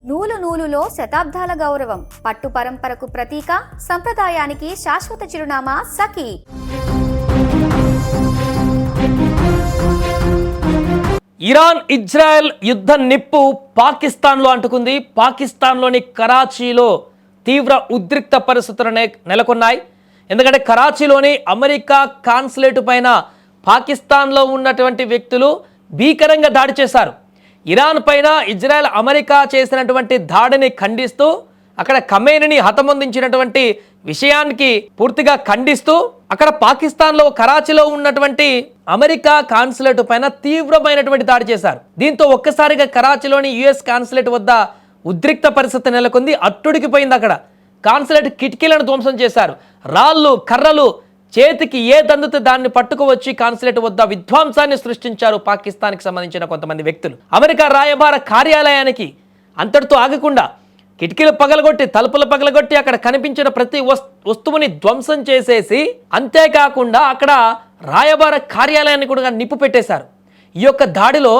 నూలు నూలులో శతాబ్దాల గౌరవం, పట్టు పరంపరకు ప్రతీక, సంప్రదాయానికి శాశ్వత చిరునామా సఖీ. ఇరాన్ ఇజ్రాయెల్ యుద్ధ నిప్పు పాకిస్తాన్లో అంటుకుంది. పాకిస్తాన్లోని కరాచీలో తీవ్ర ఉద్రిక్త పరిస్థితులు నెలకొన్నాయి. ఎందుకంటే కరాచీలోని అమెరికా కాన్సులేటు పైన పాకిస్తాన్లో ఉన్నటువంటి వ్యక్తులు భీకరంగా దాడి చేశారు. ఇరాన్ పైన ఇజ్రాయెల్ అమెరికా చేసినటువంటి దాడిని ఖండిస్తూ, అక్కడ ఖమేనీని హతమొందించినటువంటి విషయానికి పూర్తిగా ఖండిస్తూ, అక్కడ పాకిస్తాన్లో కరాచీలో ఉన్నటువంటి అమెరికా కాన్సులేట్ పైన తీవ్రమైనటువంటి దాడి చేశారు. దీంతో ఒక్కసారిగా కరాచీలోని యుఎస్ కాన్సులేట్ వద్ద ఉద్రిక్త పరిస్థితి నెలకొంది. అట్టుడికిపోయింది. అక్కడ కాన్సులేట్ కిటికీలను ధ్వంసం చేశారు. రాళ్ళు, కర్రలు, చేతికి ఏదందితే దాన్ని పట్టుకువచ్చి కాన్సులేట్ వద్ద విధ్వంసాన్ని సృష్టించారు పాకిస్తాన్కి సంబంధించిన కొంతమంది వ్యక్తులు. అమెరికా రాయబార కార్యాలయానికి అంతటితో ఆగకుండా కిటికీలు పగలగొట్టి, తలుపులు పగలగొట్టి అక్కడ కనిపించిన ప్రతి వస్తువుని ధ్వంసం చేసేసి, అంతేకాకుండా అక్కడ రాయబార కార్యాలయాన్ని కూడా నిప్పు పెట్టేశారు. ఈ యొక్క దాడిలో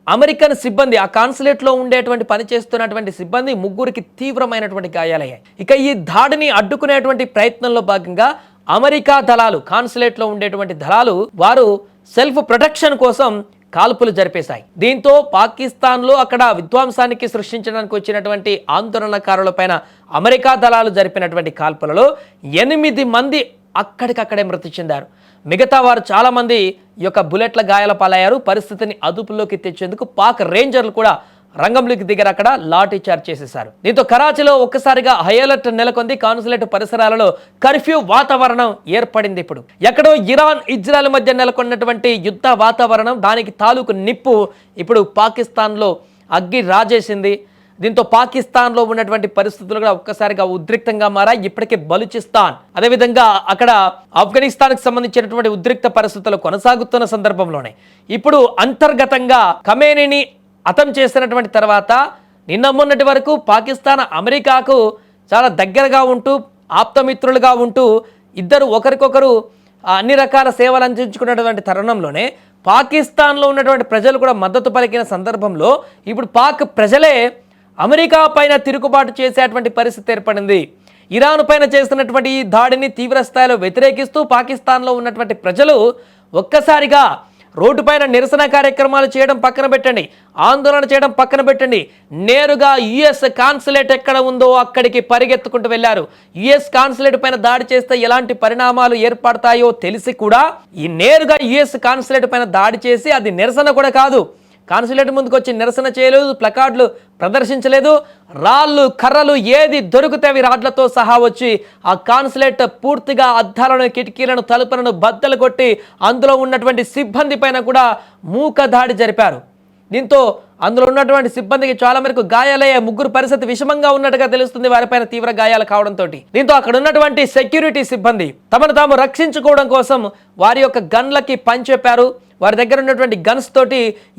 అమెరికన్ సిబ్బంది, ఆ కాన్సులేట్లో ఉండేటువంటి పనిచేస్తున్నటువంటి సిబ్బంది ముగ్గురికి తీవ్రమైనటువంటి గాయాలయ్యాయి. ఇక ఈ దాడిని అడ్డుకునేటువంటి ప్రయత్నంలో భాగంగా అమెరికా దళాలు, కాన్సులేట్లో ఉండేటువంటి దళాలు వారు సెల్ఫ్ ప్రొటెక్షన్ కోసం కాల్పులు జరిపేశాయి. దీంతో పాకిస్తాన్లో అక్కడ విధ్వంసానికి సృష్టించడానికి వచ్చినటువంటి ఆందోళనకారులపైన అమెరికా దళాలు జరిపినటువంటి కాల్పులలో 8 మంది అక్కడికక్కడే మృతి చెందారు. మిగతా వారు చాలామంది ఈ యొక్క బుల్లెట్ల గాయాల పాలయ్యారు. పరిస్థితిని అదుపులోకి తెచ్చేందుకు పాక్ రేంజర్లు కూడా రంగంలోకి దిగారు. అక్కడ లాఠీ చార్జ్ చేసేశారు. దీంతో కరాచీలో ఒక్కసారిగా హై అలర్ట్ నెలకొంది. కాన్సులేట్ పరిసరాలలో కర్ఫ్యూ వాతావరణం ఏర్పడింది. ఇప్పుడు ఎక్కడో ఇరాన్ ఇజ్రాయెల్ మధ్య నెలకొన్నటువంటి యుద్ధ వాతావరణం, దానికి తాలూకు నిప్పు ఇప్పుడు పాకిస్తాన్లో అగ్గి రాజేసింది. దీంతో పాకిస్తాన్లో ఉన్నటువంటి పరిస్థితులు కూడా ఒక్కసారిగా ఉద్రిక్తంగా మారాయి. ఇప్పటికే బలూచిస్తాన్, అదేవిధంగా అక్కడ ఆఫ్ఘనిస్తాన్కి సంబంధించినటువంటి ఉద్రిక్త పరిస్థితులు కొనసాగుతున్న సందర్భంలోనే ఇప్పుడు అంతర్గతంగా ఖమేనీని హతం చేసినటువంటి తర్వాత నిన్న మొన్నటి వరకు పాకిస్తాన్ అమెరికాకు చాలా దగ్గరగా ఉంటూ, ఆప్తమిత్రులుగా ఉంటూ, ఇద్దరు ఒకరికొకరు అన్ని రకాల సేవలు అందించుకున్నటువంటి తరుణంలోనే పాకిస్తాన్లో ఉన్నటువంటి ప్రజలు కూడా మద్దతు పలికిన సందర్భంలో ఇప్పుడు పాక్ ప్రజలే అమెరికా పైన తిరుగుబాటు చేసేటువంటి పరిస్థితి ఏర్పడింది. ఇరాన్ పైన చేస్తున్నటువంటి ఈ దాడిని తీవ్ర స్థాయిలో వ్యతిరేకిస్తూ పాకిస్తాన్లో ఉన్నటువంటి ప్రజలు ఒక్కసారిగా రోడ్డు పైన నిరసన కార్యక్రమాలు చేయడం పక్కన పెట్టండి, ఆందోళన చేయడం పక్కన పెట్టండి, నేరుగా యుఎస్ కాన్సులేట్ ఎక్కడ ఉందో అక్కడికి పరిగెత్తుకుంటూ వెళ్ళారు. యుఎస్ కాన్సులేట్ పైన దాడి చేస్తే ఎలాంటి పరిణామాలు ఏర్పడతాయో తెలిసి కూడా ఈ నేరుగా యుఎస్ కాన్సులేట్ పైన దాడి చేసి, అది నిరసన కూడా కాదు, కాన్సులేట్ ముందుకు వచ్చి నిరసన చేయలేదు, ప్లకార్డులు ప్రదర్శించలేదు, రాళ్ళు, కర్రలు ఏది దొరికితే అవి రాడ్లతో సహా వచ్చి ఆ కాన్సులేట్ పూర్తిగా అద్దాలను, కిటికీలను, తలుపులను బద్దలు కొట్టి అందులో ఉన్నటువంటి సిబ్బంది పైన కూడా మూక దాడి జరిపారు. దీంతో అందులో ఉన్నటువంటి సిబ్బందికి చాలా మేరకు గాయాలయ్యే. ముగ్గురు పరిస్థితి విషమంగా ఉన్నట్టుగా తెలుస్తుంది, వారిపైన తీవ్ర గాయాలు కావడంతో. దీంతో అక్కడ ఉన్నటువంటి సెక్యూరిటీ సిబ్బంది తమను తాము రక్షించుకోవడం కోసం వారి యొక్క గన్లకి పంచెప్పారు. వారి దగ్గర ఉన్నటువంటి గన్స్ తోటి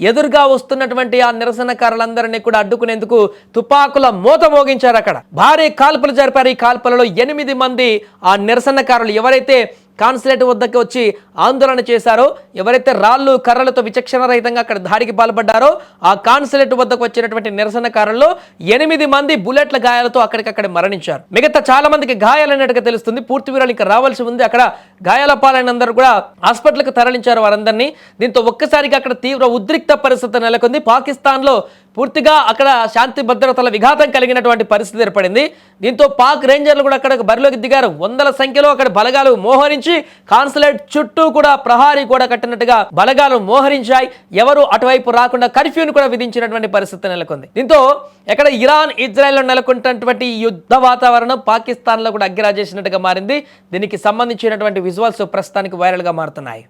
ఎదురుగా వస్తున్నటువంటి ఆ నిరసనకారులందరినీ కూడా అడ్డుకునేందుకు తుపాకుల మోత మోగించారు. అక్కడ భారీ కాల్పులు జరిపారు. ఈ కాల్పులలో 8 మంది ఆ నిరసనకారులు, ఎవరైతే కాన్సులేట్ వద్దకు వచ్చి ఆందోళన చేశారో, ఎవరైతే రాళ్ళు, కర్రలతో విచక్షణ రహితంగా అక్కడ దాడికి పాల్పడ్డారో, ఆ కాన్సులేట్ వద్దకు వచ్చినటువంటి నిరసనకారుల్లో 8 మంది బుల్లెట్ల గాయాలతో అక్కడికక్కడ మరణించారు. మిగతా చాలా మందికి గాయాలైనట్టుగా తెలుస్తుంది. పూర్తి వివరాలు ఇంకా రావాల్సి ఉంది. అక్కడ గాయాల పాలైన అందరూ కూడా హాస్పిటల్కి తరలించారు వారందరినీ. దీంతో ఒక్కసారిగా అక్కడ తీవ్ర ఉద్రిక్త పరిస్థితి నెలకొంది. పాకిస్తాన్లో పూర్తిగా అక్కడ శాంతి భద్రతల విఘాతం కలిగినటువంటి పరిస్థితి ఏర్పడింది. దీంతో పాక్ రేంజర్లు కూడా అక్కడ బరిలోకి దిగారు. 100ల సంఖ్యలో అక్కడ బలగాలు మోహరించి కాన్సులేట్ చుట్టూ కూడా ప్రహారీ కూడా కట్టినట్టుగా బలగాలు మోహరించాయి. ఎవరు అటువైపు రాకుండా కర్ఫ్యూను కూడా విధించినటువంటి పరిస్థితి నెలకొంది. దీంతో ఎక్కడ ఇరాన్ ఇజ్రాయెల్లో నెలకొంటున్నటువంటి యుద్ధ వాతావరణం పాకిస్తాన్లో కూడా అగ్గిరాజేసినట్టుగా మారింది. దీనికి సంబంధించినటువంటి విజువల్స్ ప్రస్తుతానికి వైరల్గా మారుతున్నాయి.